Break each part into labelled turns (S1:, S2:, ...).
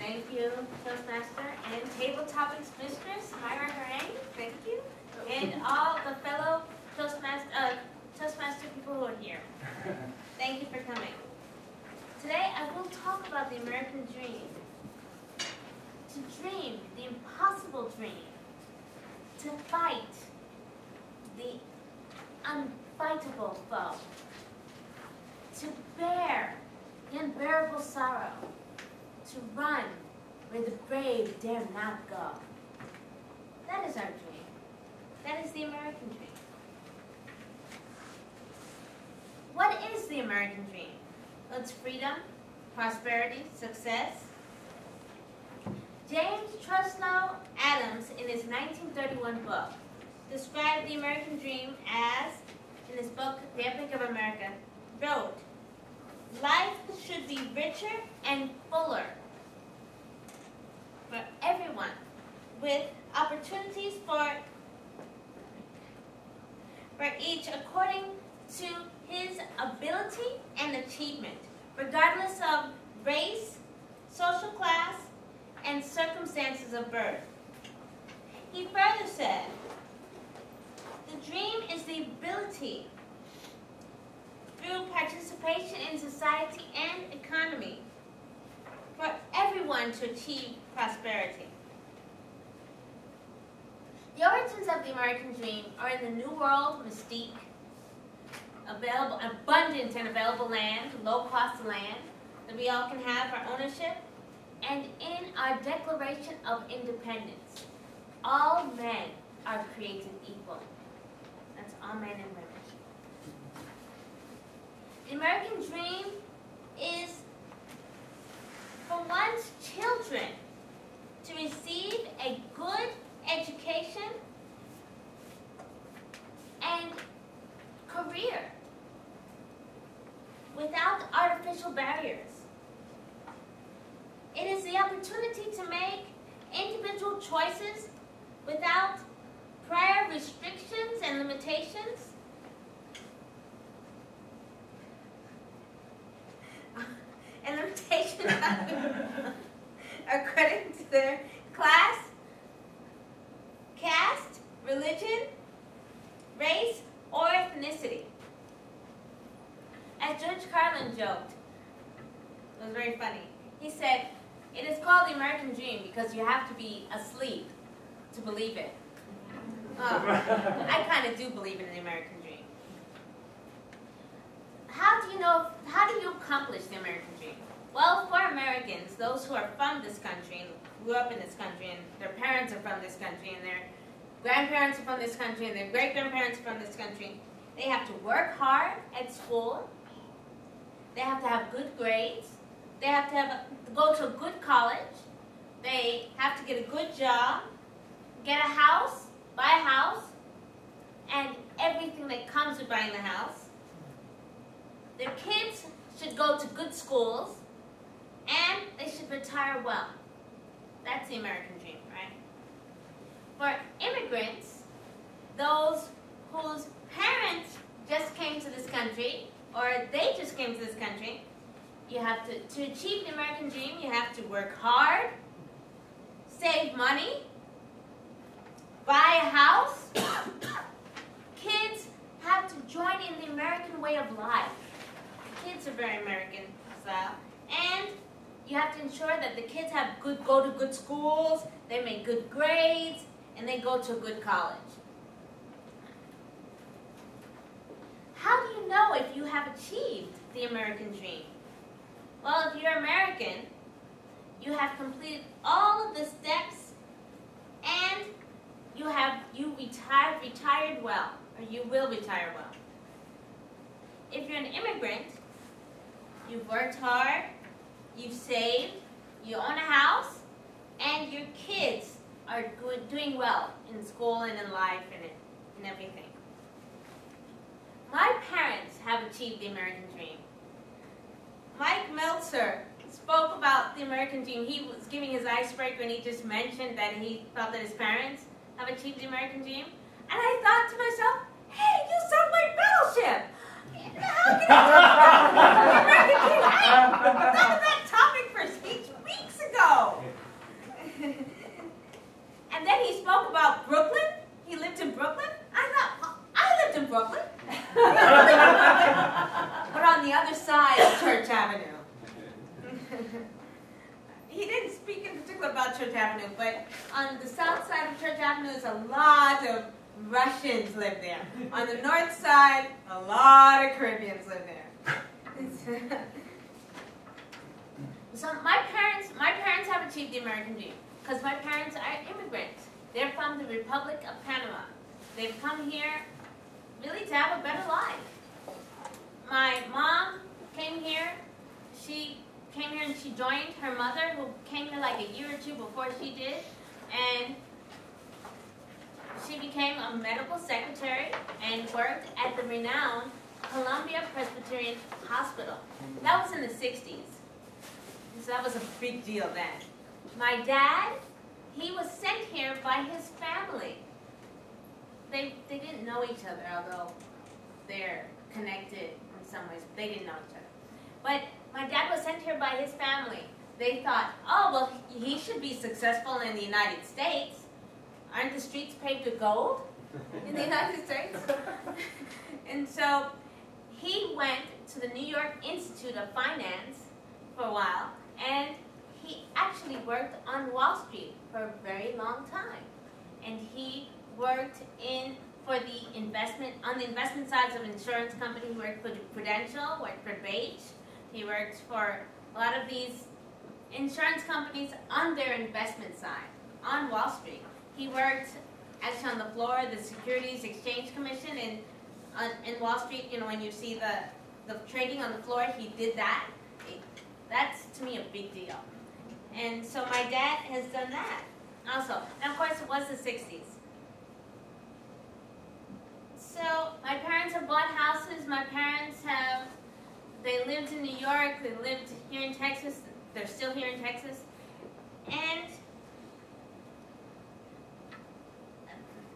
S1: Thank you, Toastmaster, and Table Topics Mistress, Myra Harang, thank you, and all the fellow Toastmaster people who are here. Thank you for coming. Today I will talk about the American dream. To dream the impossible dream. To fight the unfightable foe. To bear the unbearable sorrow. To run where the brave dare not go. That is our dream. That is the American dream. What is the American dream? Well, it's freedom, prosperity, success. James Truslow Adams, in his 1931 book, described the American dream as, in his book, The Epic of America, wrote, "Life should be richer and fuller for everyone, with opportunities for each according to his ability and achievement, regardless of race, social class, and circumstances of birth." He further said, "The dream is the ability, through participation in society and economy, for everyone to achieve prosperity." The origins of the American dream are in the New World mystique, abundant and available land, low-cost land that we all can have for ownership, and in our Declaration of Independence. All men are created equal. That's all men and women. The American dream is for one's children to receive a good education and career without artificial barriers. It is the opportunity to make individual choices without prior restrictions and limitations. And limitations according to their class, caste, religion, race, or ethnicity. As George Carlin joked, it was very funny. He said, "It is called the American dream because you have to be asleep to believe it." I kind of do believe in the American dream. How do you accomplish the American dream? Well, for Americans, those who are from this country and grew up in this country, and their parents are from this country, and their grandparents are from this country, and their great-grandparents are from this country, they have to work hard at school. They have to have good grades. They have to go to a good college. They have to get a good job, get a house, buy a house, and everything that comes with buying the house. Their kids should go to good schools, and they should retire well. That's the American dream, right? For immigrants, those whose parents just came to this country, or they just came to this country, you have to achieve the American dream, you have to work hard, save money, buy a house. Kids have to join in the American way of life. Kids are very American style. And you have to ensure that the kids go to good schools, they make good grades, and they go to a good college. How do you know if you have achieved the American dream? Well, if you're American, you have completed all of the steps, and you retired well, or you will retire well. If you're an immigrant, you've worked hard, you've saved, you own a house, and your kids are doing well in school and in life and everything. My parents have achieved the American dream. Mike Meltzer spoke about the American dream. He was giving his icebreaker and he just mentioned that he felt that his parents have achieved the American dream. And I thought to myself, hey, you sound like Battleship. How can you talk about the American dream? I thought of that topic for 6 weeks ago. he didn't speak in particular about Church Avenue, but on the south side of Church Avenue is a lot of Russians live there. On the north side, a lot of Caribbeans live there. So my parents have achieved the American dream because my parents are immigrants. They're from the Republic of Panama. They've come here really to have a better life. My mom came here. She came here and she joined her mother, who came here like a year or two before she did, and she became a medical secretary and worked at the renowned Columbia Presbyterian Hospital. That was in the 60s. So that was a big deal then. My dad, he was sent here by his family. They didn't know each other, although they're connected in some ways. They didn't know each other. But my dad was sent here by his family. They thought, oh, well, he should be successful in the United States. Aren't the streets paved with gold in the United States? And so he went to the New York Institute of Finance for a while, and he actually worked on Wall Street for a very long time. And he worked on the investment sides of insurance companies. He worked for Prudential, worked for Bates. He worked for a lot of these insurance companies on their investment side, on Wall Street. He worked actually on the floor of the Securities Exchange Commission in Wall Street. You know, when you see the trading on the floor, he did that. That's, to me, a big deal. And so my dad has done that also. And of course, it was the 60s. So my parents have bought houses. My parents they lived in New York. They lived here in Texas. They're still here in Texas. And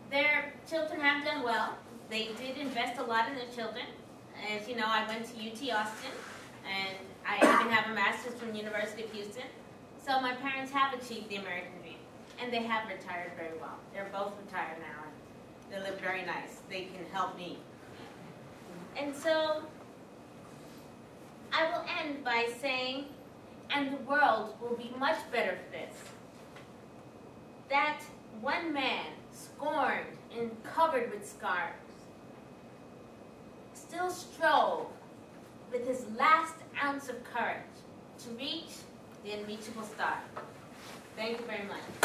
S1: their children have done well. They did invest a lot in their children. As you know, I went to UT Austin, and I even have a master's from the University of Houston. So my parents have achieved the American dream, and they have retired very well. They're both retired now, and they live very nice. They can help me. And so I will end by saying, and the world will be much better for this, that one man, scorned and covered with scars, still strove with his last ounce of courage to reach the unreachable star. Thank you very much.